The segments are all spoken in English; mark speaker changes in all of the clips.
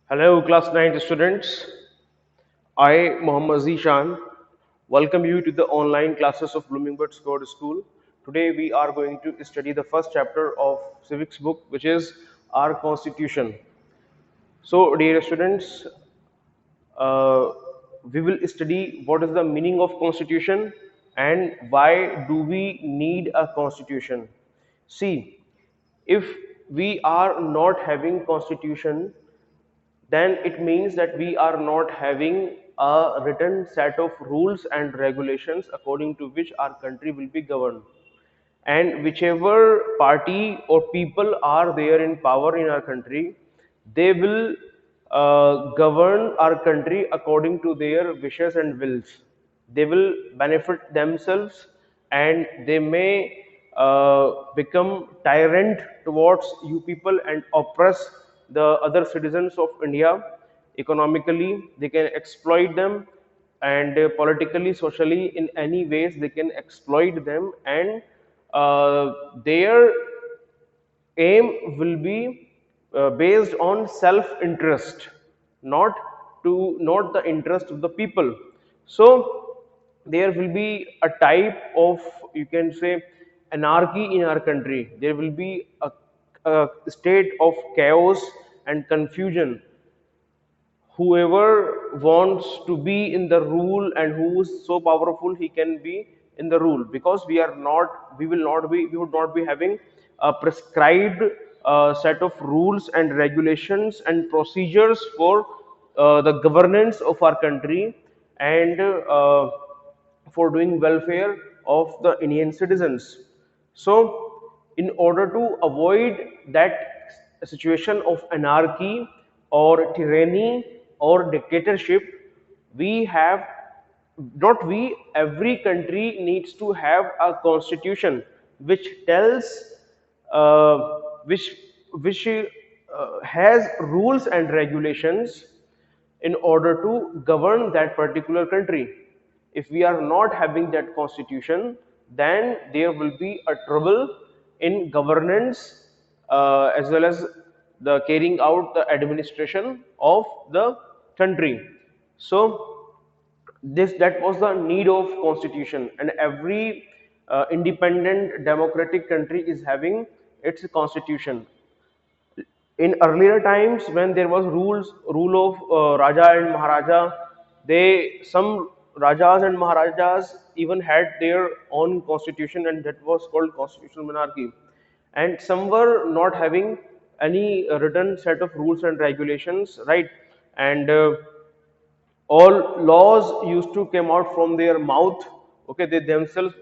Speaker 1: Hello, class 9 students. I, Mohammad Zishan, welcome you to the online classes of Bloomingbird Code School. Today, we are going to study the first chapter of Civics book, which is our Constitution. So, dear students, uh, we will study what is the meaning of Constitution and why do we need a Constitution. See, if we are not having Constitution, then it means that we are not having a written set of rules and regulations according to which our country will be governed. And whichever party or people are there in power in our country, they will govern our country according to their wishes and wills. They will benefit themselves and they may become tyrant towards you people and oppress the other citizens of India economically. They can exploit them, and politically, socially, in any ways they can exploit them, and their aim will be based on self interest, not the interest of the people. So there will be a type of, you can say, anarchy in our country. There will be a state of chaos and confusion. Whoever wants to be in the rule and who is so powerful, he can be in the rule, because we would not be having a prescribed set of rules and regulations and procedures for the governance of our country, and for doing welfare of the Indian citizens. So, in order to avoid that situation of anarchy or tyranny or dictatorship, we have not we every country needs to have a constitution which tells uh, which has rules and regulations in order to govern that particular country. If we are not having that constitution, then there will be a trouble in governance, as well as the carrying out the administration of the country. So this that was the need of constitution, and every independent democratic country is having its constitution. In earlier times, when there was rule of Raja and Maharaja, they some Rajas and Maharajas even had their own constitution, and that was called constitutional monarchy. And some were not having any written set of rules and regulations, right? And all laws used to come out from their mouth. Okay, they themselves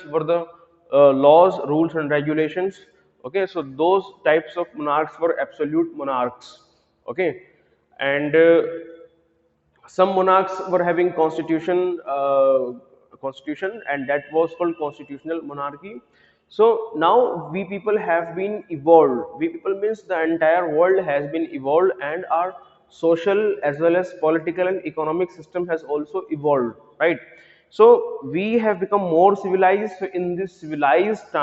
Speaker 1: were the laws, rules and regulations. Okay, so those types of monarchs were absolute monarchs. Okay, and some monarchs were having constitution, and that was called constitutional monarchy. So now we people have been evolved. We people means the entire world has been evolved, and our social as well as political and economic system has also evolved, right? So we have become more civilized. So in this civilized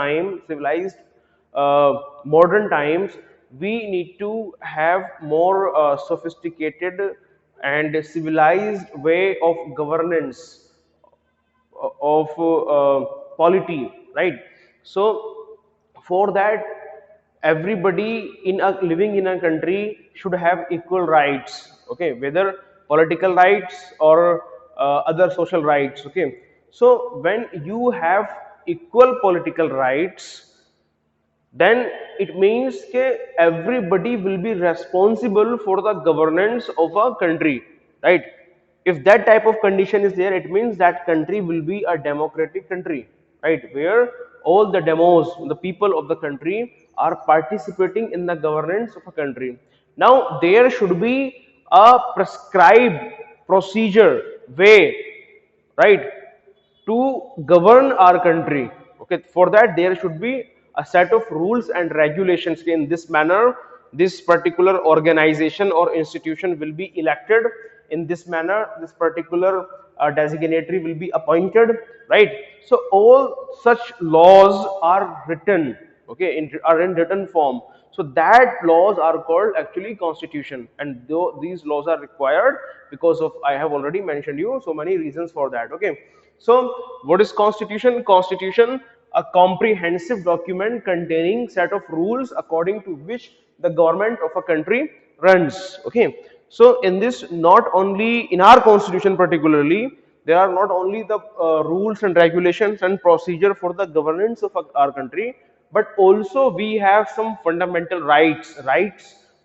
Speaker 1: modern times, we need to have more sophisticated and civilized way of governance, of polity, right? So for that, everybody in a living in a country should have equal rights. Okay, whether political rights or other social rights. Okay, so when you have equal political rights, then it means that everybody will be responsible for the governance of a country, right? If that type of condition is there, it means that country will be a democratic country, right, where all the demos, the people of the country, are participating in the governance of a country. Now there should be a prescribed procedure way, right, to govern our country. Okay, for that there should be a set of rules and regulations. In this manner, this particular organization or institution will be elected. In this manner, this particular designatory will be appointed, right? So all such laws are written, okay, are in written form. So that laws are called actually constitution, and though these laws are required because of, I have already mentioned you so many reasons for that. Okay, so what is constitution? Constitution, a comprehensive document containing set of rules according to which the government of a country runs. Okay, so in this, not only in our constitution particularly, there are not only the rules and regulations and procedure for the governance of our country, but also we have some fundamental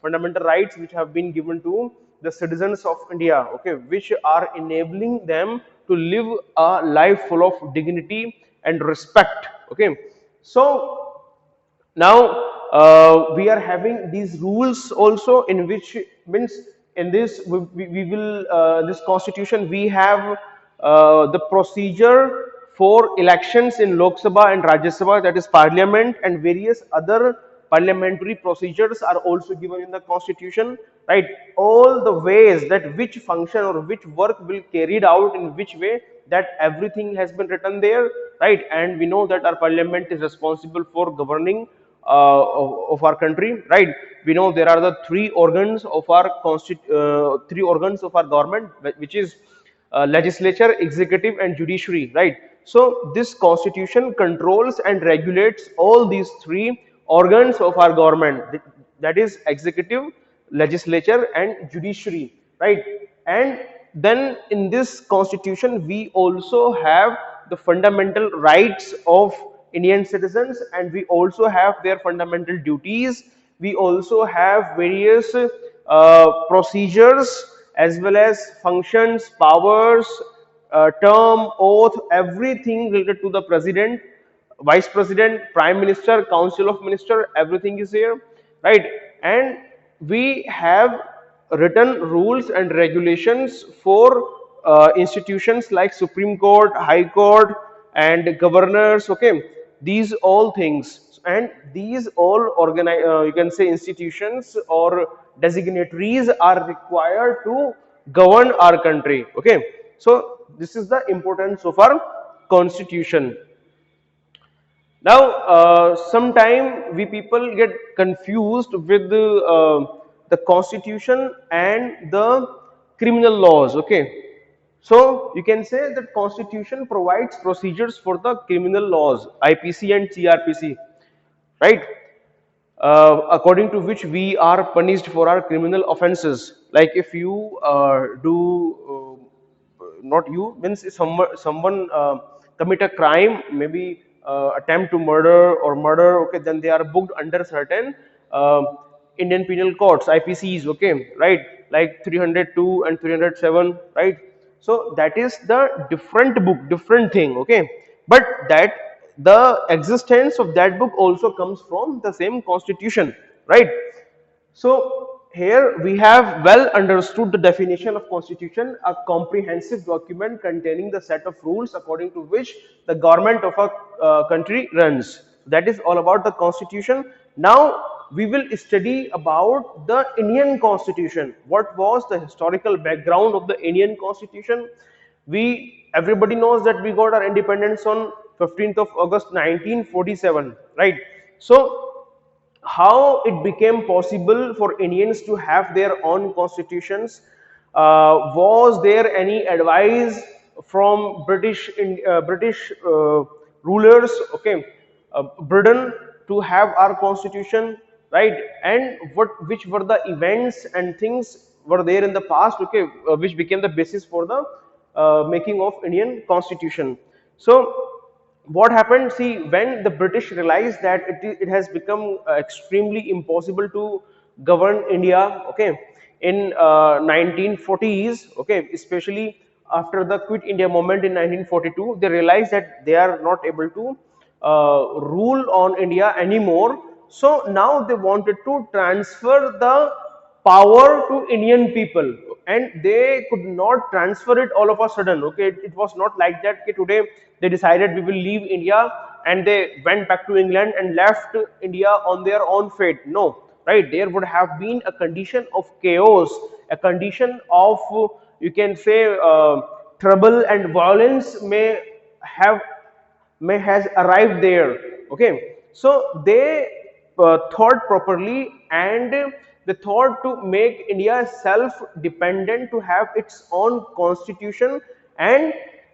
Speaker 1: fundamental rights which have been given to the citizens of India, okay, which are enabling them to live a life full of dignity and respect. Okay, so now we are having these rules also, in which means in this we will this constitution we have the procedure for elections in Lok Sabha and Rajya Sabha, that is parliament, and various other parliamentary procedures are also given in the constitution, right? All the ways that which function or which work will carried out in which way, that everything has been written there, right? And we know that our parliament is responsible for governing of our country, right? We know there are the three organs of our three organs of our government, which is legislature, executive, and judiciary, right? So this constitution controls and regulates all these three organs of our government, that is executive, legislature, and judiciary, right? And then in this constitution we also have the fundamental rights of Indian citizens, and we also have their fundamental duties. We also have various procedures as well as functions, powers, term, oath, everything related to the president, vice president, prime minister, council of minister, everything is here, right? And we have written rules and regulations for institutions like Supreme Court, High Court, and governors. Okay, these all things, and these all you can say institutions or designatories are required to govern our country. Okay, so this is the importance of our constitution. Now, sometime we people get confused with the constitution and the criminal laws. Okay, so you can say that constitution provides procedures for the criminal laws, IPC and CRPC, right? According to which we are punished for our criminal offenses. Like if you do not you means if someone commit a crime, maybe attempt to murder or murder, okay, then they are booked under certain uh, Indian penal codes, IPCs, okay, right, like 302 and 307, right? So that is the different book, different thing, okay, but that the existence of that book also comes from the same constitution, right? So here we have well understood the definition of constitution, a comprehensive document containing the set of rules according to which the government of a country runs. That is all about the constitution. Now we will study about the Indian constitution. What was the historical background of the Indian constitution? We, everybody knows that we got our independence on 15th of August 1947, right? So how it became possible for Indians to have their own constitutions? Was there any advice from British rulers, okay, Britain, to have our constitution, right? And which were the events and things were there in the past, okay, which became the basis for the making of Indian constitution? So what happened, see, when the British realized that it has become extremely impossible to govern India, okay, in 1940s, okay, especially after the Quit India movement in 1942, they realized that they are not able to rule on India anymore. So now they wanted to transfer the power to Indian people, and they could not transfer it all of a sudden. Okay, it was not like that. Okay, today they decided we will leave India, and they went back to England and left India on their own fate. No, right? There would have been a condition of chaos, a condition of you can say trouble and violence have has arrived there. Okay, so they thought properly, and they thought to make India self-dependent, to have its own constitution, and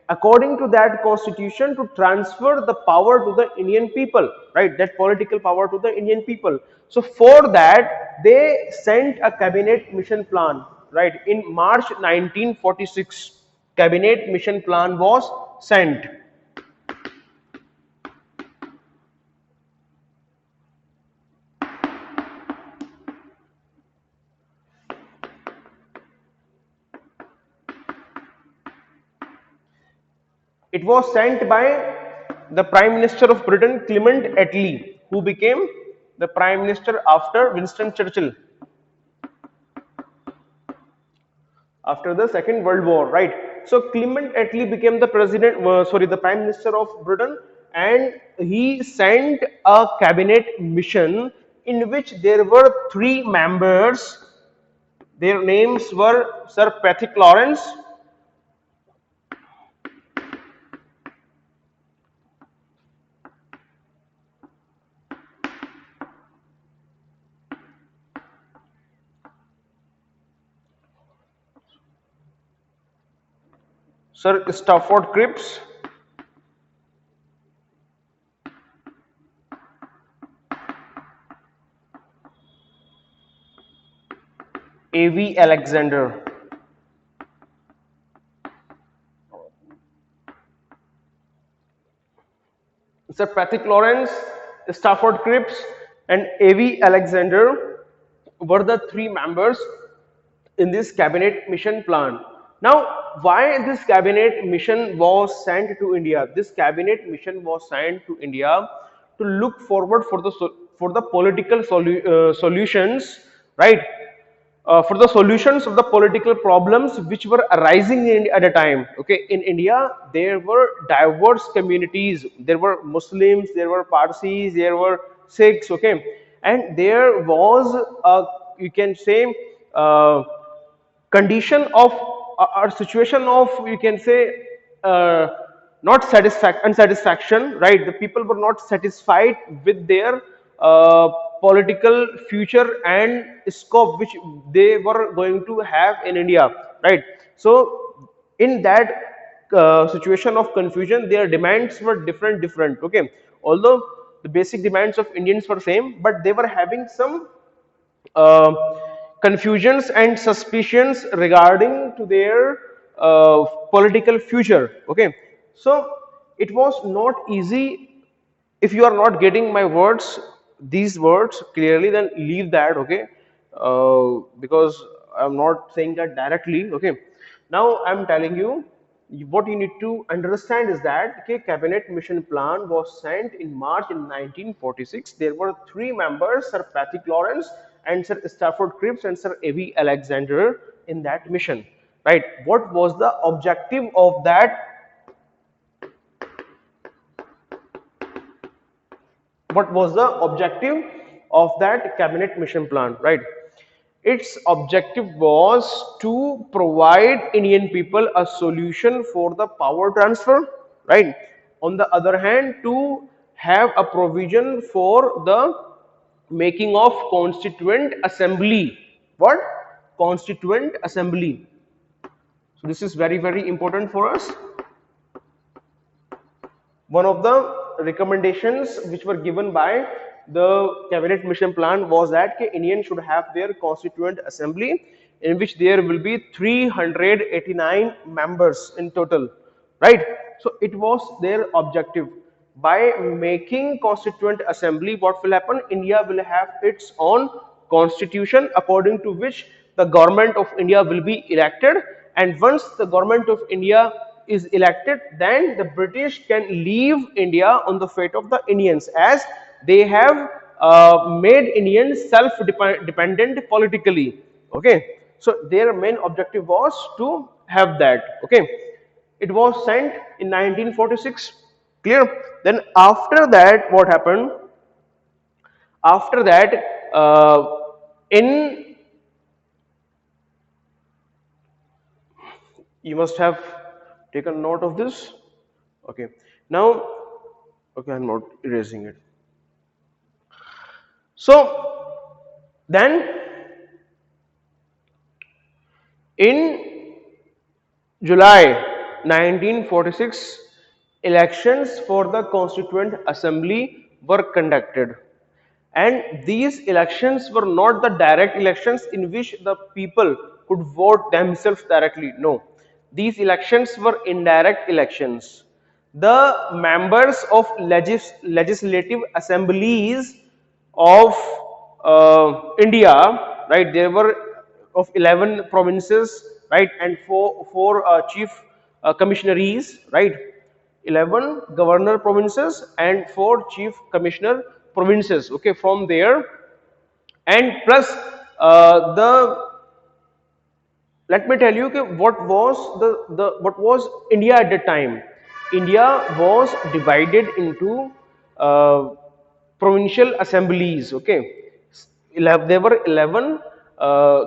Speaker 1: according to that constitution to transfer the power to the Indian people, right? That political power to the Indian people. So for that they sent a cabinet mission plan, right? In March 1946, cabinet mission plan was sent. It was sent by the Prime Minister of Britain, Clement Attlee, who became the Prime Minister after Winston Churchill, after the Second World War, right? So Clement Attlee became the the Prime Minister of Britain, and he sent a cabinet mission in which there were three members. Their names were Sir Patrick Lawrence, Sir Stafford Cripps, A.V. Alexander. Sir Patrick Lawrence, Stafford Cripps, and A.V. Alexander were the three members in this cabinet mission plan. Now, why this cabinet mission was sent to India? This cabinet mission was sent to India to look forward for the political solutions, right? For the solutions of the political problems which were arising in at a time. Okay, in India there were diverse communities. There were Muslims, there were Parsis, there were Sikhs. Okay, and there was a, you can say, condition of or situation of, you can say, uh, not unsatisfaction, right? The people were not satisfied with their uh, political future and scope which they were going to have in India, right? So in that situation of confusion, their demands were different. Okay, although the basic demands of Indians were same, but they were having some uh, confusions and suspicions regarding to their political future. Okay, so it was not easy. If you are not getting my words, these words clearly, then leave that. Okay, because I'm not saying that directly. Okay, now I'm telling you, what you need to understand is that, okay, cabinet mission plan was sent in March in 1946. There were three members, Sir Patrick Lawrence and Sir Stafford Cripps and Sir A.V. Alexander in that mission, right? What was the objective of that? What was the objective of that cabinet mission plan, right? Its objective was to provide Indian people a solution for the power transfer, right? On the other hand, to have a provision for the making of constituent assembly. What? Constituent assembly. So this is very important for us. One of the recommendations which were given by the cabinet mission plan was that Indians should have their constituent assembly, in which there will be 389 members in total, right? So it was their objective. By making constituent assembly, what will happen? India will have its own constitution, according to which the government of India will be elected, and once the government of India is elected, then the British can leave India on the fate of the Indians, as they have made Indians self-dependent politically. Okay, so their main objective was to have that. Okay, it was sent in 1946. Clear? Then after that, what happened? After that, in you must have taken note of this. Okay, now, okay, I'm not erasing it. So then in July 1946, elections for the Constituent Assembly were conducted. And these elections were not the direct elections in which the people could vote themselves directly. No, these elections were indirect elections. The members of legislative assemblies of India, right? There were of 11 provinces, right, and four chief commissionaries, right? 11 governor provinces and 4 chief commissioner provinces, okay, from there. And plus the let me tell you okay, what was the what was India at the time. India was divided into provincial assemblies, okay. There were 11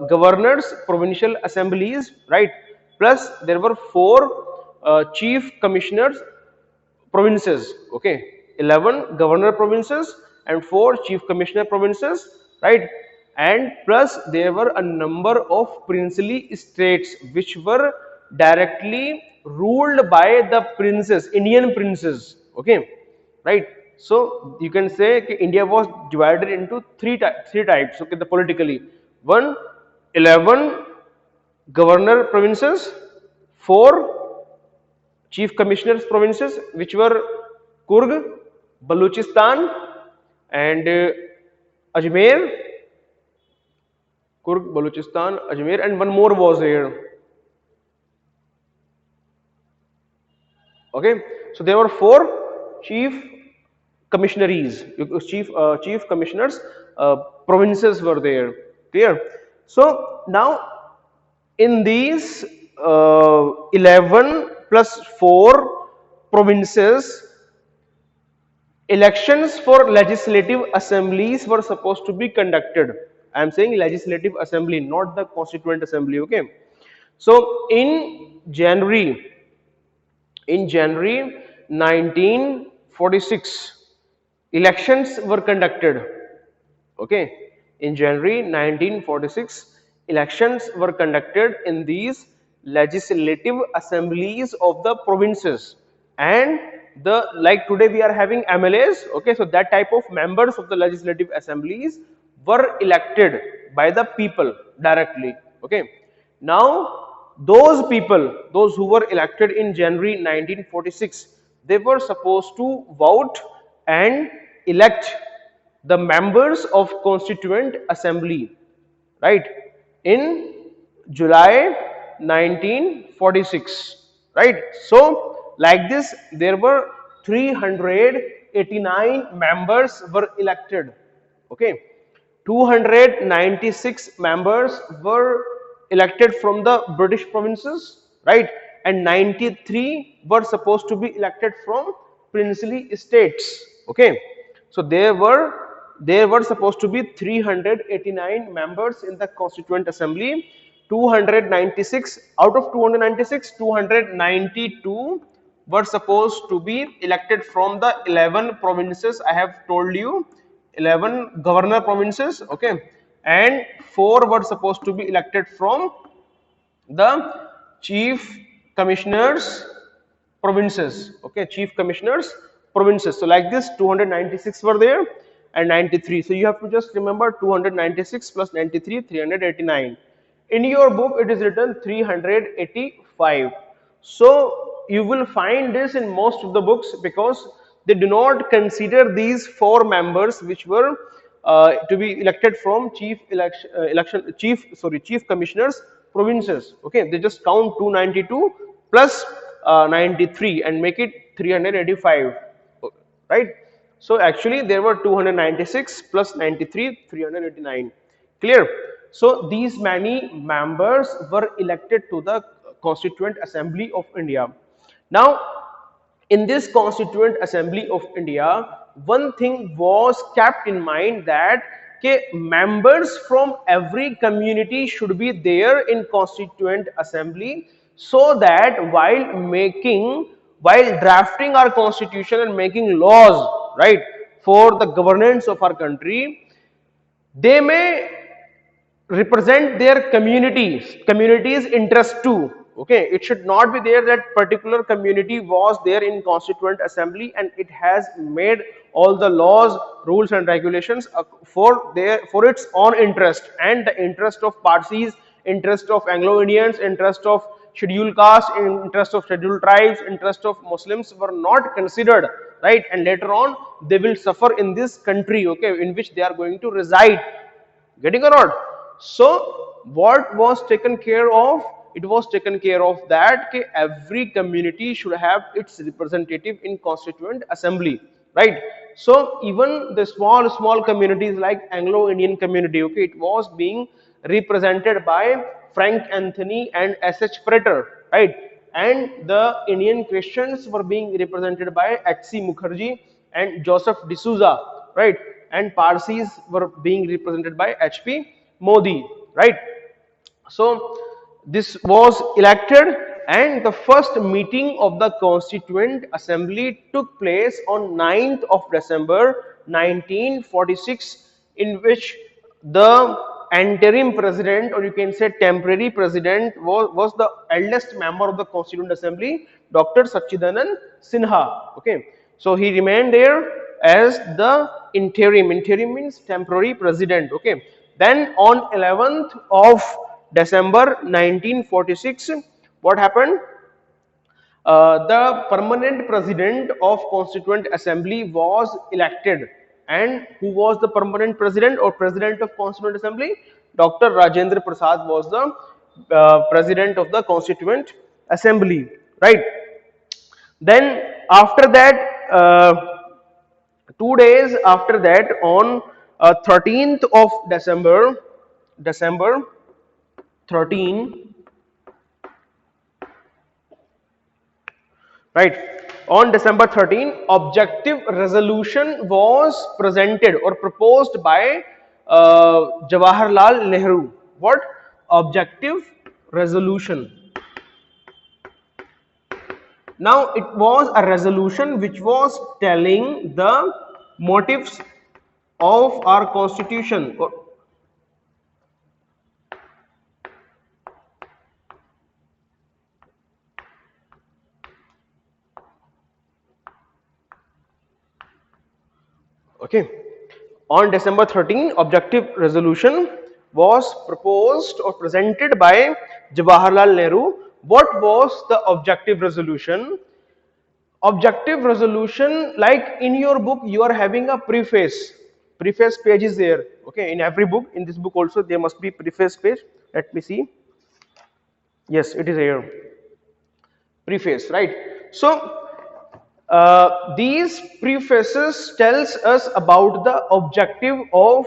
Speaker 1: governors provincial assemblies, right, plus there were 4 chief commissioners provinces, okay. 11 governor provinces and 4 chief commissioner provinces, right. And plus there were a number of princely states which were directly ruled by the princes, Indian princes, okay, right. So you can say okay, India was divided into three types, okay, the politically. One, 11 governor provinces, 4 chief commissioners provinces which were Kurg, Baluchistan and Ajmer, Kurg, Baluchistan, Ajmer, and one more was here. Okay, so there were 4 chief commissionaries, chief commissioners, provinces were there. Clear? So now in these 11 plus 4 provinces, elections for legislative assemblies were supposed to be conducted. I am saying legislative assembly, not the constituent assembly, okay. So in January 1946, elections were conducted, okay. In January 1946, elections were conducted in these legislative assemblies of the provinces. And the like today we are having MLAs, okay, so that type of members of the legislative assemblies were elected by the people directly, okay. Now those people, those who were elected in January 1946, they were supposed to vote and elect the members of Constituent Assembly, right, in July 1946, right. So like this there were 389 members were elected, okay. 296 members were elected from the British provinces, right, and 93 were supposed to be elected from princely states, okay. So there were supposed to be 389 members in the Constituent Assembly. 296 out of 296, 292 were supposed to be elected from the 11 provinces I have told you, 11 governor provinces, okay, and 4 were supposed to be elected from the chief commissioners provinces, okay, chief commissioners provinces. So like this 296 were there and 93. So you have to just remember 296 plus 93, 389. In your book it is written 385. So you will find this in most of the books because they do not consider these 4 members which were to be elected from chief commissioners provinces, okay. They just count 292 plus 93 and make it 385, right. So actually there were 296 plus 93, 389. Clear? So these many members were elected to the Constituent Assembly of India. Now in this Constituent Assembly of India, one thing was kept in mind that members from every community should be there in Constituent Assembly, so that while drafting our constitution and making laws, right, for the governance of our country, they may represent their communities interest too. Okay, it should not be there that particular community was there in Constituent Assembly and it has made all the laws, rules and regulations for its own interest, and the interest of Parsis, interest of Anglo-Indians, interest of scheduled caste, interest of scheduled tribes, interest of Muslims were not considered, right? And later on they will suffer in this country, okay, in which they are going to reside. Getting or not? So what was taken care of? It was taken care of that every community should have its representative in Constituent Assembly, right? So even the small communities like Anglo-Indian community, okay, it was being represented by Frank Anthony and S.H. Prater, right? And the Indian Christians were being represented by H.C. Mukherjee and Joseph D'Souza, right? And Parsis were being represented by H.P. Modi, right? So this was elected, and the first meeting of the Constituent Assembly took place on 9th of December 1946, in which the interim president, or you can say temporary president, was the eldest member of the Constituent Assembly, Dr. Sacchidanand Sinha. Okay, so he remained there as the interim. Interim means temporary president. Okay, then on 11th of December 1946, what happened? The permanent president of Constituent Assembly was elected. And who was the permanent president or president of Constituent Assembly? Dr. Rajendra Prasad was the president of the Constituent Assembly, right? Then after that, 2 days after that, on 13th of December 13, right? On December 13, objective resolution was presented or proposed by Jawaharlal Nehru. What? Objective resolution. Now it was a resolution which was telling the motives of our constitution. Okay, on December 13, objective resolution was proposed or presented by Jawaharlal Nehru. What was the objective resolution? Objective resolution, like in your book you are having a preface page is there, okay, in every book. In this book also there must be preface page. Let me see. Yes, it is here, preface, right? So these prefaces tells us about the objective of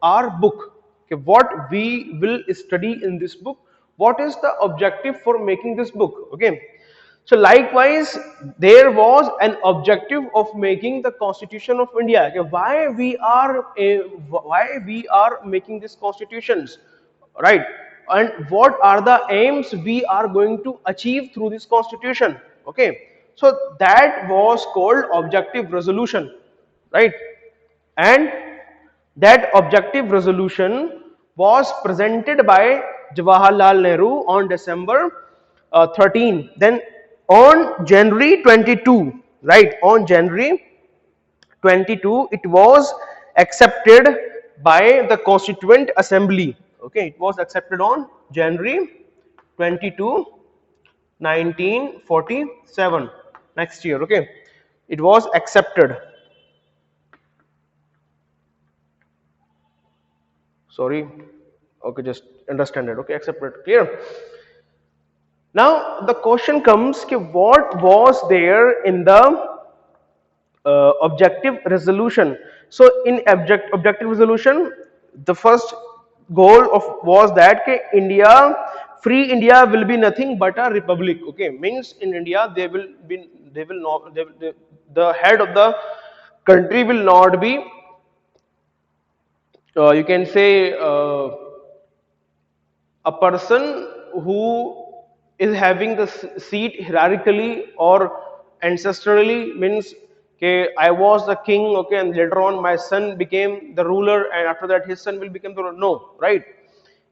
Speaker 1: our book. Okay, what we will study in this book, what is the objective for making this book. Okay, so likewise there was an objective of making the Constitution of India. Okay, why we are making these constitutions, right? And what are the aims we are going to achieve through this constitution. Okay, so that was called objective resolution, right? And that objective resolution was presented by Jawaharlal Nehru on December 13. Then on January 22, right, on January 22, it was accepted by the Constituent Assembly. Okay, it was accepted on January 22, 1947, next year. Okay, it was accepted. Sorry. Okay, just understand it. Okay, accepted. Clear? Now the question comes, what was there in the objective resolution? So in objective resolution, the first goal of was that free India will be nothing but a republic. Okay, means in India the head of the country will not be you can say a person who is having the seat hierarchically or ancestrally, means okay, I was the king, okay, and later on my son became the ruler, and after that his son will become the ruler. No, right?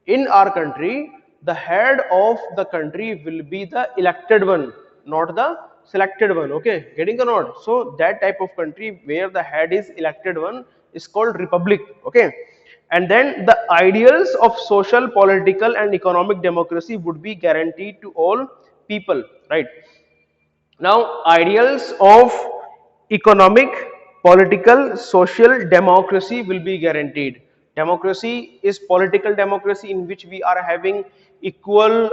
Speaker 1: In our country, the head of the country will be the elected one, not the selected one. Okay, getting or not? So that type of country where the head is elected one is called republic. Okay, and then the ideals of social, political, and economic democracy would be guaranteed to all people. Right? Now, ideals of economic, political, social democracy will be guaranteed. Democracy is political democracy in which we are having equal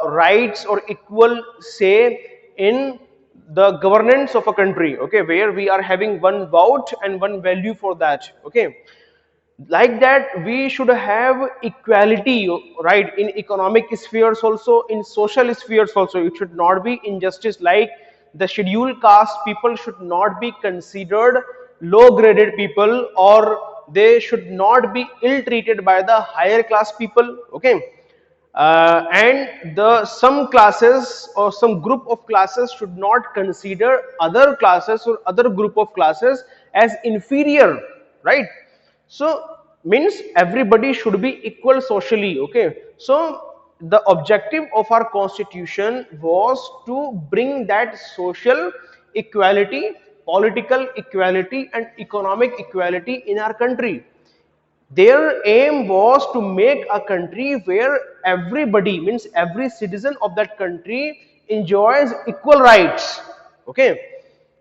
Speaker 1: rights or equal say in the governance of a country, okay, where we are having one vote and one value for that, okay. Like that, we should have equality, right, in economic spheres also, in social spheres also. It should not be injustice, like the scheduled caste people should not be considered low graded people, or they should not be ill treated by the higher class people, okay. And the some classes or some group of classes should not consider other classes or other group of classes as inferior, right? So means everybody should be equal socially, okay. So the objective of our constitution was to bring that social equality, political equality, and economic equality in our country. Their aim was to make a country where everybody, means every citizen of that country, enjoys equal rights, okay.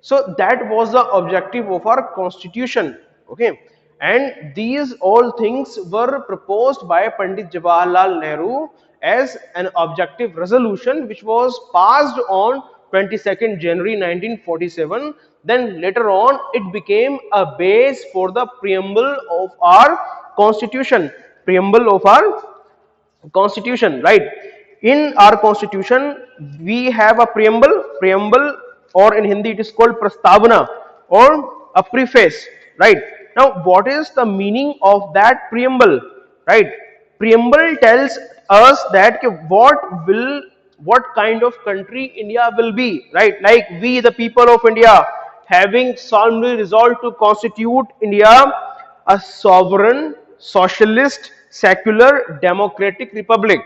Speaker 1: So that was the objective of our constitution, okay. And these all things were proposed by Pandit Jawaharlal Nehru as an objective resolution, which was passed on 22nd January 1947. Then later on it became a base for the preamble of our constitution, preamble of our constitution, right? In our constitution we have a preamble, or in Hindi it is called prastavana, or a preface, right? Now what is the meaning of that preamble, right? Preamble tells us that what kind of country India will be, right? Like we the people of India having solemnly resolved to constitute India a sovereign, socialist, secular, democratic republic,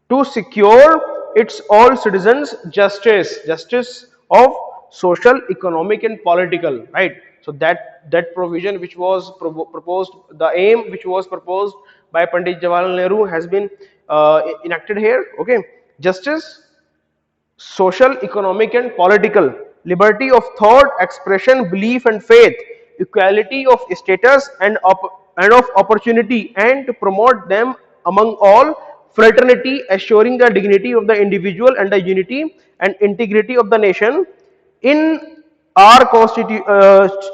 Speaker 1: to secure its all citizens justice of social, economic, and political, right? So that provision which was proposed, the aim which was proposed by Pandit Jawaharlal Nehru has been enacted here, okay. Justice, social, economic, and political, liberty of thought, expression, belief, and faith, equality of status and of opportunity, and to promote them among all, fraternity, assuring the dignity of the individual and the unity and integrity of the nation. In our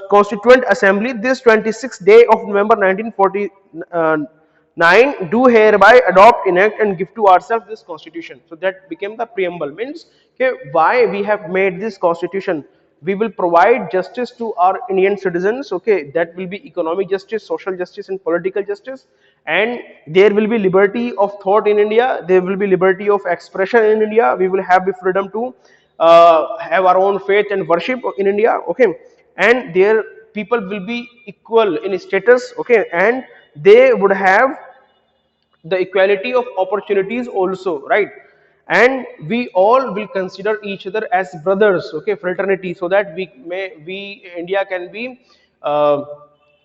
Speaker 1: Constituent Assembly, this 26th day of November 1949, do hereby adopt, enact, and give to ourselves this constitution. So that became the preamble, means okay, why we have made this constitution. We will provide justice to our Indian citizens, okay, that will be economic justice, social justice, and political justice. And there will be liberty of thought in India, there will be liberty of expression in India, we will have the freedom to have our own faith and worship in India, okay. And their people will be equal in status, okay, and they would have the equality of opportunities also, right? And we all will consider each other as brothers, okay, fraternity, so that we India can be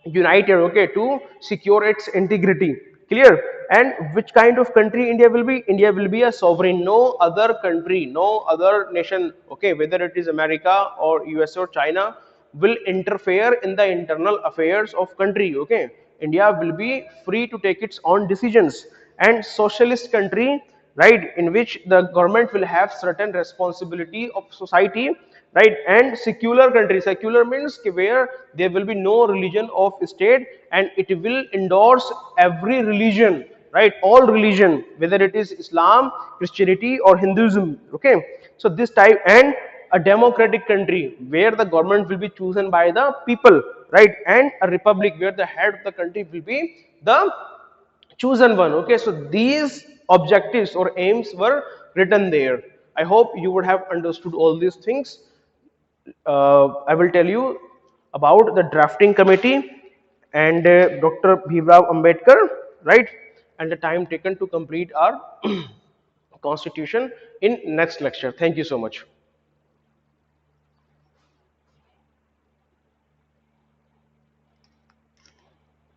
Speaker 1: united, okay, to secure its integrity, clear. And which kind of country India will be? India will be a sovereign, no other country, no other nation, okay, whether it is America or US or China, will interfere in the internal affairs of country, okay. India will be free to take its own decisions. And socialist country, right, in which the government will have certain responsibility of society, right? And secular country, secular means where there will be no religion of state, and it will endorse every religion, right? All religion, whether it is Islam, Christianity, or Hinduism, okay. So this type. And a democratic country where the government will be chosen by the people, right? And a republic where the head of the country will be the chosen one, okay. So these objectives or aims were written there. I hope you would have understood all these things. I will tell you about the drafting committee and Dr. Bhimrao Ambedkar, right? And the time taken to complete our constitution in next lecture. Thank you so much.